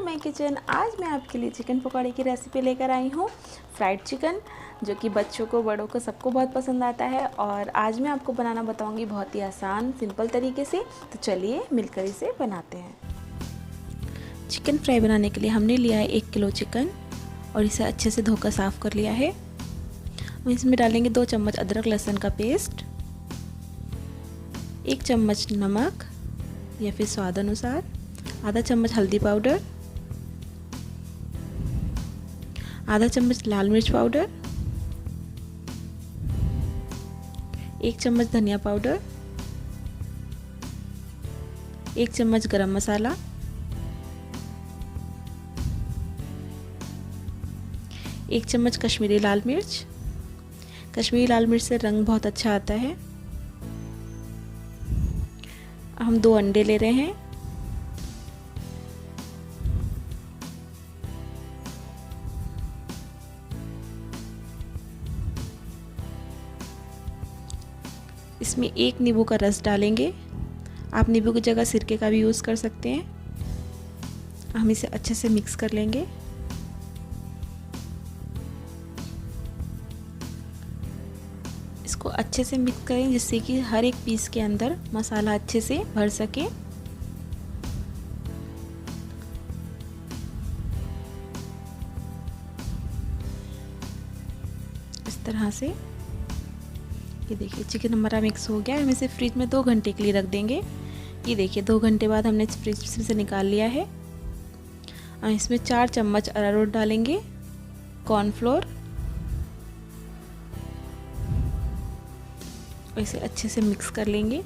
My kitchen. आज मैं आपके लिए चिकन पकौड़े की रेसिपी लेकर आई हूँ, फ्राइड चिकन, जो कि बच्चों को बड़ों को सबको बहुत पसंद आता है। और आज मैं आपको बनाना बताऊँगी बहुत ही आसान सिंपल तरीके से। तो चलिए मिलकर इसे बनाते हैं। चिकन फ्राई बनाने के लिए हमने लिया है 1 किलो चिकन और इसे अच्छे से धोकर साफ़ कर लिया है। हम इसमें डालेंगे 2 चम्मच अदरक लहसुन का पेस्ट, 1 चम्मच नमक या फिर स्वाद अनुसार, आधा चम्मच हल्दी पाउडर, आधा चम्मच लाल मिर्च पाउडर, 1 चम्मच धनिया पाउडर, 1 चम्मच गरम मसाला, 1 चम्मच कश्मीरी लाल मिर्च। कश्मीरी लाल मिर्च से रंग बहुत अच्छा आता है। हम 2 अंडे ले रहे हैं। इसमें 1 नींबू का रस डालेंगे। आप नींबू की जगह सिरके का भी यूज़ कर सकते हैं। हम इसे अच्छे से मिक्स कर लेंगे। इसको अच्छे से मिक्स करें जिससे कि हर एक पीस के अंदर मसाला अच्छे से भर सके। इस तरह से ये देखिए चिकन हमारा मिक्स हो गया। हम इसे फ्रिज में 2 घंटे के लिए रख देंगे। ये देखिए 2 घंटे बाद हमने फ्रिज से निकाल लिया है। हम इसमें 4 चम्मच अरारोट डालेंगे, कॉर्नफ्लोर, और इसे अच्छे से मिक्स कर लेंगे।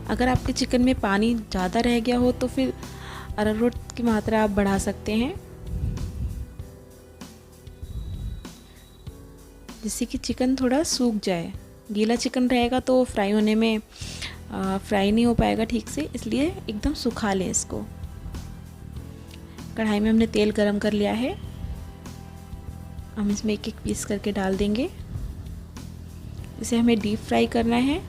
अगर आपके चिकन में पानी ज़्यादा रह गया हो तो फिर अरारोट की मात्रा आप बढ़ा सकते हैं, जिससे कि चिकन थोड़ा सूख जाए। गीला चिकन रहेगा तो फ्राई होने में फ्राई नहीं हो पाएगा ठीक से, इसलिए एकदम सुखा लें इसको। कढ़ाई में हमने तेल गरम कर लिया है। हम इसमें एक एक पीस करके डाल देंगे। इसे हमें डीप फ्राई करना है।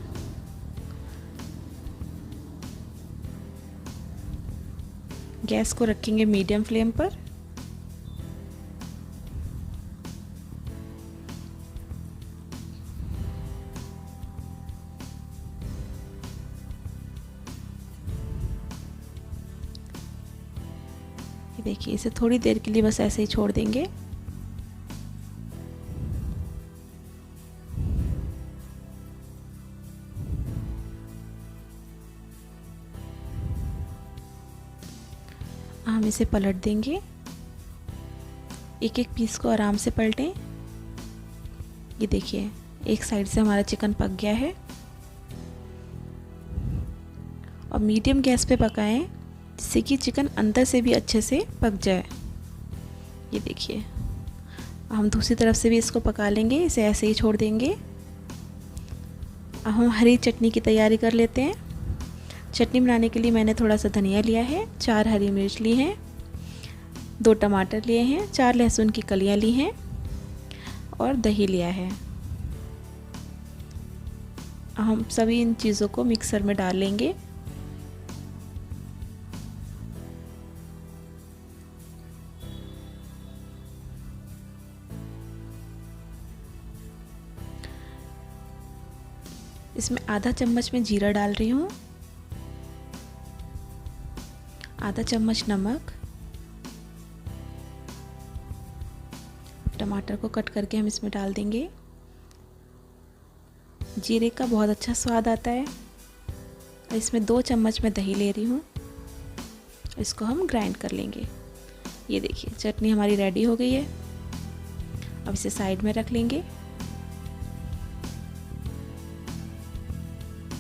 गैस को रखेंगे मीडियम फ्लेम पर। देखिए इसे थोड़ी देर के लिए बस ऐसे ही छोड़ देंगे। हम इसे पलट देंगे। एक एक पीस को आराम से पलटें। ये देखिए एक साइड से हमारा चिकन पक गया है। और मीडियम गैस पे पकाएं जिससे कि चिकन अंदर से भी अच्छे से पक जाए। ये देखिए हम दूसरी तरफ से भी इसको पका लेंगे। इसे ऐसे ही छोड़ देंगे। अब हम हरी चटनी की तैयारी कर लेते हैं। चटनी बनाने के लिए मैंने थोड़ा सा धनिया लिया है, 4 हरी मिर्च ली हैं, 2 टमाटर लिए हैं, 4 लहसुन की कलियां ली हैं और दही लिया है। हम सभी इन चीज़ों को मिक्सर में डाल लेंगे। इसमें आधा चम्मच में जीरा डाल रही हूँ, आधा चम्मच नमक। टमाटर को कट करके हम इसमें डाल देंगे। जीरे का बहुत अच्छा स्वाद आता है। और इसमें 2 चम्मच में दही ले रही हूँ। इसको हम ग्राइंड कर लेंगे। ये देखिए चटनी हमारी रेडी हो गई है। अब इसे साइड में रख लेंगे।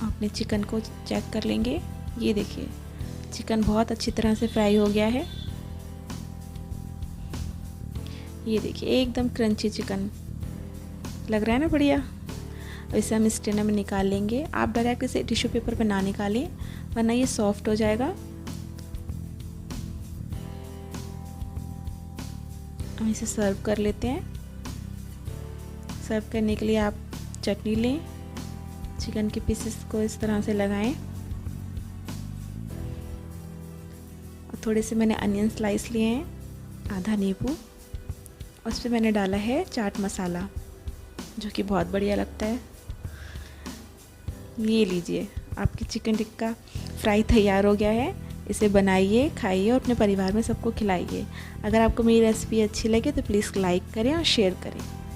अपने चिकन को चेक कर लेंगे। ये देखिए चिकन बहुत अच्छी तरह से फ्राई हो गया है। ये देखिए एकदम क्रंची चिकन लग रहा है ना, बढ़िया। इसे हम स्ट्रेनर में निकाल लेंगे। आप डायरेक्ट इसे टिश्यू पेपर पे ना निकालें वरना ये सॉफ्ट हो जाएगा। हम इसे सर्व कर लेते हैं। सर्व करने के लिए आप चटनी लें, चिकन के पीसेस को इस तरह से लगाएं। थोड़े से मैंने अनियन स्लाइस लिए हैं, आधा नींबू, उस पर मैंने डाला है चाट मसाला जो कि बहुत बढ़िया लगता है। ये लीजिए, आपकी चिकन टिक्का फ्राई तैयार हो गया है। इसे बनाइए, खाइए और अपने परिवार में सबको खिलाइए। अगर आपको मेरी रेसिपी अच्छी लगे तो प्लीज़ लाइक करें और शेयर करें।